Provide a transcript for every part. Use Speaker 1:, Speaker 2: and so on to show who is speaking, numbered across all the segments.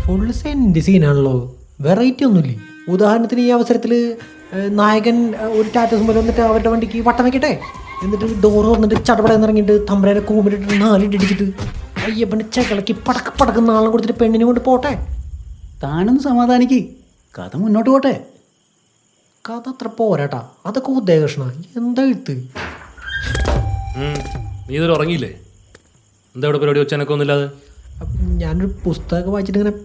Speaker 1: Full cent സീനാണല്ലോ, variety ഒന്നുമില്ലേ? ഉദാഹരണത്തിന് ഈ അവസരത്തിൽ നായകൻ ഒരു ടാറ്റസ് മുതൽ വന്നിട്ട് അവരുടെ വണ്ടിക്ക് വട്ടം വയ്ക്കട്ടെ, എന്നിട്ട് ഡോറ് തുറന്നിട്ട് ചടപടയെന്ന് ഇറങ്ങിയിട്ട് തമ്പരേനെ കൂമിട്ടിട്ട് 4 ഇടിച്ചിട്ട് അയ്യപ്പൻ്റെ ചകളക്കി പടക്ക് പടക്കുന്ന ആളെ കൊടുത്തിട്ട് പെണ്ണിനെ കൊണ്ട് പോട്ടെ.
Speaker 2: താനൊന്ന് സമാധാനിക്ക്, കഥ മുന്നോട്ട് പോട്ടെ.
Speaker 1: കഥ അത്ര പോരാട്ടാ, അതൊക്കെ ഉദയകൃഷ്ണ എന്താ എഴുത്ത്.
Speaker 3: നീ ഇതൊരു ഉറങ്ങിയില്ലേ? എന്താ ഇവിടെ പരിപാടി വെച്ചാൽ എനക്ക് ഒന്നുമില്ലാതെ?
Speaker 1: ഞാനൊരു പുസ്തകമൊക്കെ വായിച്ചിട്ട് ഇങ്ങനെ.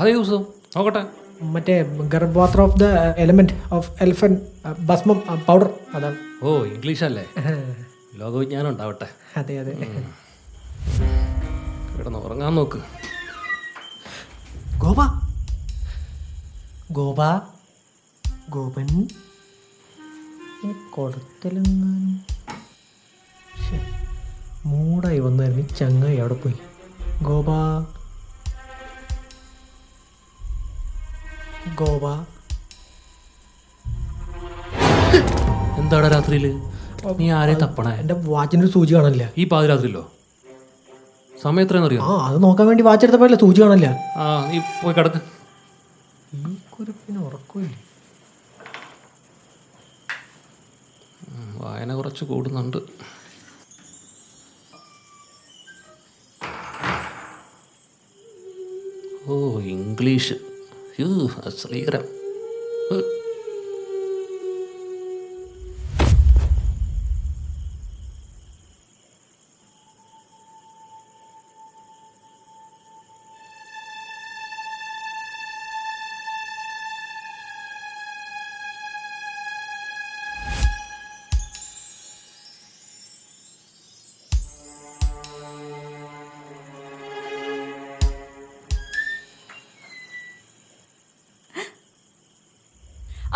Speaker 3: അതേ ദിവസം നോക്കട്ടെ.
Speaker 1: മറ്റേ ഗർഭപാത്ര of the element of elephant ഭസ്മം പൗഡർ, അതാണ്.
Speaker 3: ഓ, ഇംഗ്ലീഷ് അല്ലേ? ലോകവിജ്ഞാനം ഉണ്ടാവട്ടെ.
Speaker 1: അതെ അതെ.
Speaker 3: കിടന്ന് ഉറങ്ങാൻ നോക്ക്.
Speaker 1: ഗോപ ഗോപ ഗോപൻ ഇനി കൊടുത്തലെങ്ങാനും. മൂടായി വന്നായിരുന്നു ഈ ചങ്ങായി അവിടെ പോയി. ഗോപ ഗോപ
Speaker 3: എന്താടാ രാത്രിയിൽ നീ ആരെ തപ്പണേ?
Speaker 1: എൻ്റെ വാച്ചിൻ്റെ ഒരു സൂചി കാണില്ല.
Speaker 3: ഈ പാതിരാത്രിയിലോ? സമയം എത്രയാണെന്ന് അറിയോ?
Speaker 1: അത് നോക്കാൻ വേണ്ടി വാച്ചെടുത്തപ്പോഴല്ലേ സൂചി കാണില്ല.
Speaker 3: നീ പോയി കിടക്ക്.
Speaker 1: ഈ കുറിപ്പിന് ഉറക്കമില്ല.
Speaker 3: വായന കുറച്ച് കൂടുന്നുണ്ട്. ഓ, ഇംഗ്ലീഷ് ശ്രീകരം.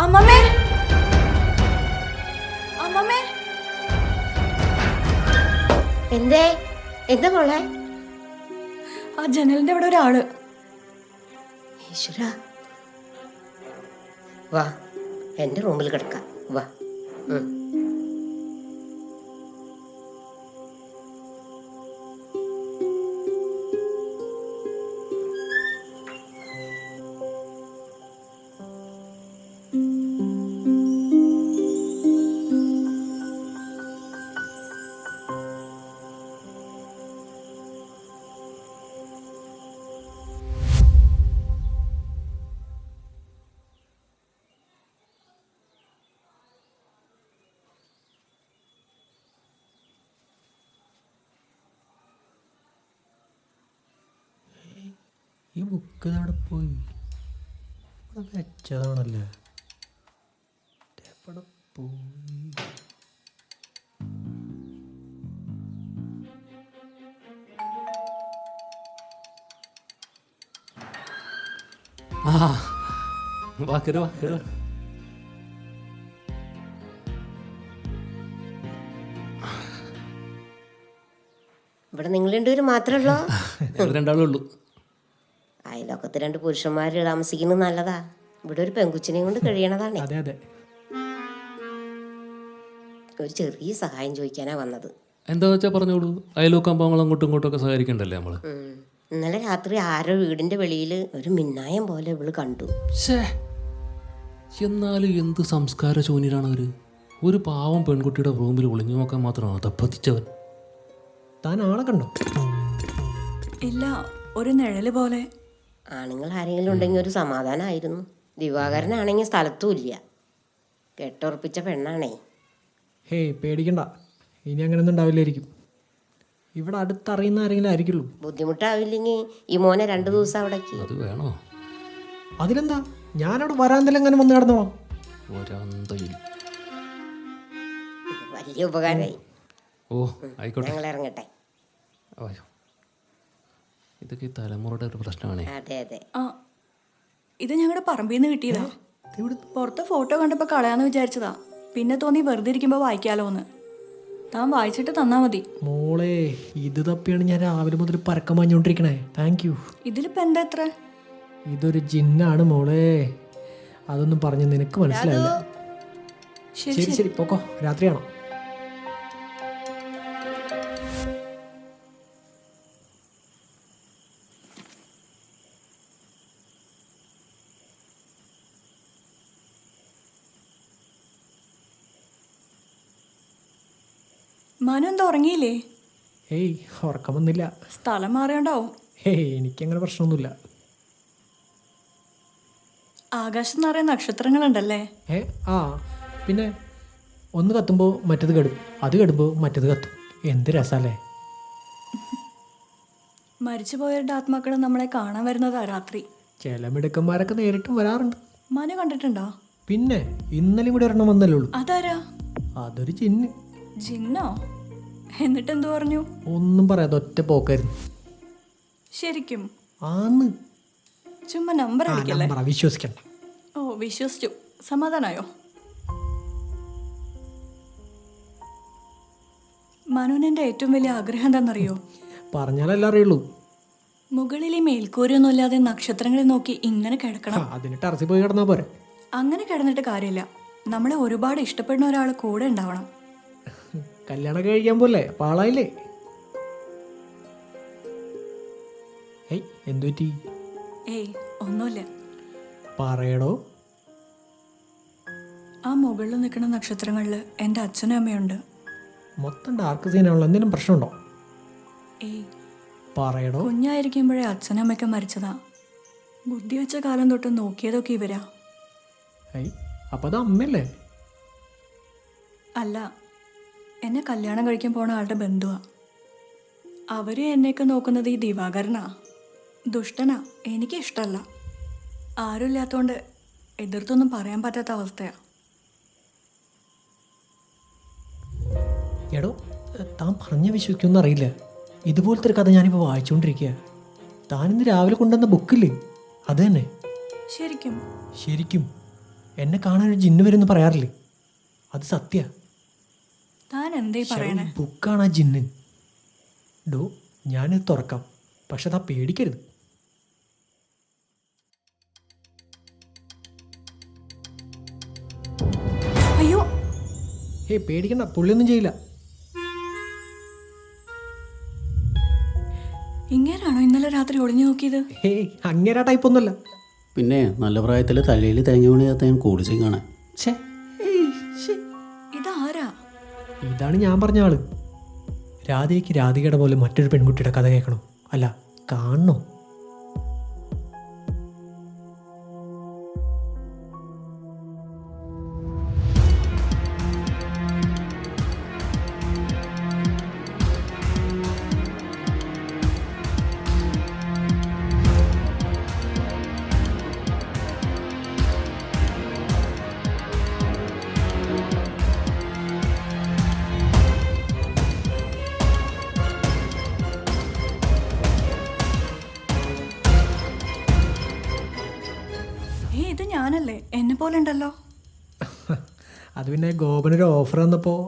Speaker 4: അമ്മമ്മേ, അമ്മമ്മേ.
Speaker 5: എന്തേ എന്താ മോളെ?
Speaker 4: ആ ജനലിന്റെ അവിടെ ഒരാള്.
Speaker 5: ഈശ്വര, വാ എൻ്റെ റൂമിൽ കിടക്കാം, വാ.
Speaker 1: ഈ ബുക്ക് അവിടെ പോയി, ഇവിടെ വെച്ചതാണല്ലേ, എവിടെ പോയി?
Speaker 3: വാ കയറി, വാ കയറി.
Speaker 5: ഇവിടെ നിങ്ങൾ രണ്ടുപേരും മാത്രമല്ലോ?
Speaker 3: രണ്ടാളേ ഉള്ളൂ.
Speaker 5: അയലോക്കത്ത് 2 പുരുഷന്മാർ താമസിക്കുന്നത് നല്ലതാ. ഇവിടെ ഒരു പെൺകുച്ചിനെയും കൊണ്ട് കഴിയണതാണ്.
Speaker 1: അതെ അതെ.
Speaker 5: ഒരു ചെറിയ സഹായം ചോദിക്കാനാ വന്നത്.
Speaker 3: എന്താ വെച്ചാൽ പറഞ്ഞോളൂ. അയലോക്കാൻ പോകുമ്പോൾ അങ്ങോട്ടും ഇങ്ങോട്ടും ഒക്കെ സഹകരിക്കണ്ടല്ലേ നമ്മള്?
Speaker 5: ഇന്നലെ രാത്രി ആരോ വീടിന്റെ വെളിയിൽ ഒരു മിന്നായം പോലെ ഇവള് കണ്ടു.
Speaker 3: എന്നാലും എന്ത് സംസ്കാര ശൂന്യരാണ് അവര്. ഒരു പാവം പെൺകുട്ടിയുടെ റൂമിൽ ഒളിഞ്ഞു നോക്കാൻ മാത്രം അതപ്പതിച്ചവൻ.
Speaker 1: താൻ ആളെ കണ്ടോ?
Speaker 4: ഇല്ല, ഒരു നിഴല് പോലെ.
Speaker 5: ആണുങ്ങൾ ആരെങ്കിലും ഉണ്ടെങ്കിൽ ഒരു സമാധാനമായിരുന്നു. ദിവാകരനാണെങ്കിൽ സ്ഥലത്തും ഇല്ല. കെട്ടുറപ്പിച്ച പെണ്ണാണേ.
Speaker 1: ഹേയ് പേടിക്കണ്ട, ഇനി അങ്ങനെയൊന്നും ഉണ്ടാവില്ലായിരിക്കും. ഇവിടെ അടുത്തറിയുന്ന ആരെങ്കിലും ആയിരിക്കുള്ളൂ.
Speaker 5: ബുദ്ധിമുട്ടാവില്ലെങ്കിൽ ഈ മോനെ 2 ദിവസം അവിടേക്ക്.
Speaker 3: അത് വേണോ?
Speaker 1: അതിലെന്താ, ഞാനവിടെ വരാന്തല എങ്ങനെ വന്ന് കിടന്നു പോവാം.
Speaker 5: വലിയ ഉപകാരമായി.
Speaker 3: ഓ ആയിക്കോട്ടെ,
Speaker 5: ഞങ്ങൾ ഇറങ്ങട്ടെ.
Speaker 3: ഇതൊക്കെ ഈ തലമുറയുടെ ഒരു പ്രശ്നമാണേ.
Speaker 5: അതെ അതെ.
Speaker 4: ഇത് ഞങ്ങളുടെ പറമ്പിൽ നിന്ന് കിട്ടിയതാ. പുറത്തെ ഫോട്ടോ കണ്ടപ്പോൾ കളയാന്ന് വിചാരിച്ചതാ. പിന്നെ തോന്നി വെറുതെ ഇരിക്കുമ്പോൾ വായിക്കാലോന്ന്. താൻ വായിച്ചിട്ട് തന്നാ മതി.
Speaker 1: മോളെ, ഇത് തപ്പിയാണ് ഞാൻ രാവിലെ മുതൽ പരക്കം മാഞ്ഞോണ്ടിരിക്കണേ. Thank you.
Speaker 4: ഇതിലിപ്പോൾ എന്താ എത്ര?
Speaker 1: ഇതൊരു ജിന്നാണ് മോളെ. അതൊന്നും പറഞ്ഞ് നിനക്ക് മനസ്സിലാവില്ല. ശരി ശരി, പോക്കോ, രാത്രിയാണോ?
Speaker 4: മനു എന്താ ഉറങ്ങിയില്ലേ?
Speaker 1: ഏയ് ഉറക്കം വന്നില്ല.
Speaker 4: സ്ഥലം മാറിയോണ്ടാവും.
Speaker 1: എനിക്കങ്ങനെ പ്രശ്നമൊന്നുമില്ല.
Speaker 4: ആകാശത്ത് നിറയെ നക്ഷത്രങ്ങളുണ്ടല്ലേ?
Speaker 1: ആ പിന്നെ ഒന്ന് കത്തുമ്പോൾ മറ്റത് കെടും, അത് കെടുമ്പോൾ മറ്റത് കത്തും. എന്ത് രസമല്ലേ.
Speaker 4: മരിച്ചുപോയവരുടെ ആത്മാക്കൾ നമ്മളെ കാണാൻ വരുന്നതാ രാത്രി.
Speaker 1: ചില മിടുക്കന്മാരൊക്കെ നേരിട്ടും വരാറുണ്ട്.
Speaker 4: മനു കണ്ടിട്ടുണ്ടോ?
Speaker 1: പിന്നെ ഇന്നലെയും കൂടി ഒരെണ്ണം വന്നല്ലേ ഉള്ളൂ.
Speaker 4: അതാരാ?
Speaker 1: അതൊരു ജിന്ന്.
Speaker 4: ജിന്നോ? എന്നിട്ട് എന്തു പറഞ്ഞു?
Speaker 1: ഒന്നും പറയാതെ ഒറ്റ പോക്കായിരുന്നു.
Speaker 4: ശരിക്കും?
Speaker 1: ആന്ന്.
Speaker 4: ചുമ്മാ നമ്പർ അടിക്കല്ലേ?
Speaker 1: വിശ്വസിക്കണ്ട.
Speaker 4: ഓ, വിശ്വസിച്ചു. സമാധാനായോ? മനുവിന്റെ ഏറ്റവും വലിയ ആഗ്രഹം എന്താണെന്നറിയോ?
Speaker 1: പറഞ്ഞാലല്ലേ അറിയുള്ളൂ.
Speaker 4: മുകളിലെ മേൽക്കൂരൊന്നും ഇല്ലാതെ നക്ഷത്രങ്ങളെ നോക്കി ഇങ്ങനെ കിടക്കണം.
Speaker 1: അതിന് ടെറസിൽ പോയി കിടന്നാ പോരെ.
Speaker 4: അങ്ങനെ കിടന്നിട്ട് കാര്യമില്ല. നമ്മളെ ഒരുപാട് ഇഷ്ടപ്പെടുന്ന ഒരാൾ കൂടെ ഉണ്ടാവണം.
Speaker 1: കല്യാണം കഴിക്കാൻ പോലെ പാളായില്ലേ. ഏയ് എന്തു പറ്റി?
Speaker 4: ഏയ് ഒന്നുമില്ല.
Speaker 1: പറയടോ.
Speaker 4: ആ മുകളിൽ നിൽക്കുന്ന നക്ഷത്രങ്ങളിൽ എൻ്റെ അച്ഛനും അമ്മയുണ്ട്.
Speaker 1: മൊത്തം ഡാർക്ക് സീനാണല്ലോ. എന്തെങ്കിലും പ്രശ്നമുണ്ടോ?
Speaker 4: ഏയ്
Speaker 1: പറയടോ.
Speaker 4: കുഞ്ഞായിരിക്കുമ്പോഴേ അച്ഛനമ്മയൊക്കെ മരിച്ചതാ. ബുദ്ധി വെച്ച കാലം തൊട്ട് നോക്കിയതൊക്കെ ഇവരാ.
Speaker 1: ഏയ് അപ്പോൾ അത് അമ്മയല്ലേ?
Speaker 4: അല്ല, എന്നെ കല്യാണം കഴിക്കാൻ പോണ ആളുടെ ബന്ധുവാ. അവര് എന്നെയൊക്കെ നോക്കുന്നത് ഈ ദിവാകരനാ. ദുഷ്ടനാ. എനിക്ക് ഇഷ്ടമല്ല. ആരും ഇല്ലാത്തതുകൊണ്ട് എതിർത്തൊന്നും പറയാൻ പറ്റാത്ത അവസ്ഥയാ.
Speaker 1: എടോ, താൻ പറഞ്ഞ വിശ്വസിക്കുമെന്ന് അറിയില്ല. ഇതുപോലത്തെ ഒരു കഥ ഞാനിപ്പോൾ വായിച്ചുകൊണ്ടിരിക്കുക. താനിന്ന് രാവിലെ കൊണ്ടുവന്ന ബുക്കില്ലേ, അത് തന്നെ.
Speaker 4: ശരിക്കും?
Speaker 1: ശരിക്കും. എന്നെ കാണാൻ ഒരു ജിന്ന് വരുമെന്ന് പറയാറില്ലേ, അത് സത്യ.
Speaker 4: താൻ എന്തേ പറയണേ?
Speaker 1: ബുക്കാണ് ആ ജിന്ന്. ഡോ, ഞാനിത് തുറക്കാം, പക്ഷെ താ പേടിക്കരുത്.
Speaker 4: അയ്യോ,
Speaker 1: പേടിക്കണ്ട, പുള്ളിയൊന്നും ചെയ്യില്ല.
Speaker 4: ഇങ്ങേരാണോ ഇന്നലെ രാത്രി ഒളിഞ്ഞു നോക്കിയത്?
Speaker 1: അങ്ങേരാ ടൈപ്പൊന്നുമല്ല.
Speaker 2: പിന്നെ നല്ല പ്രായത്തിൽ തലയിൽ തേങ്ങ വീണിയാത്ത ഞാൻ കൂടിച്ചും കാണാൻ.
Speaker 4: ഇതാരാ?
Speaker 1: ഇതാണ് ഞാൻ പറഞ്ഞ ആള്. രാധയ്ക്ക് രാധികയുടെ പോലെ മറ്റൊരു പെൺകുട്ടിയുടെ കഥ കേൾക്കണം, അല്ല കാണണോ?
Speaker 4: ഇത് ഞാനല്ലേ? എന്നെ പോലെ ഉണ്ടല്ലോ.
Speaker 1: അത് പിന്നെ ഗോപനൊരു ഓഫർ വന്നപ്പോൾ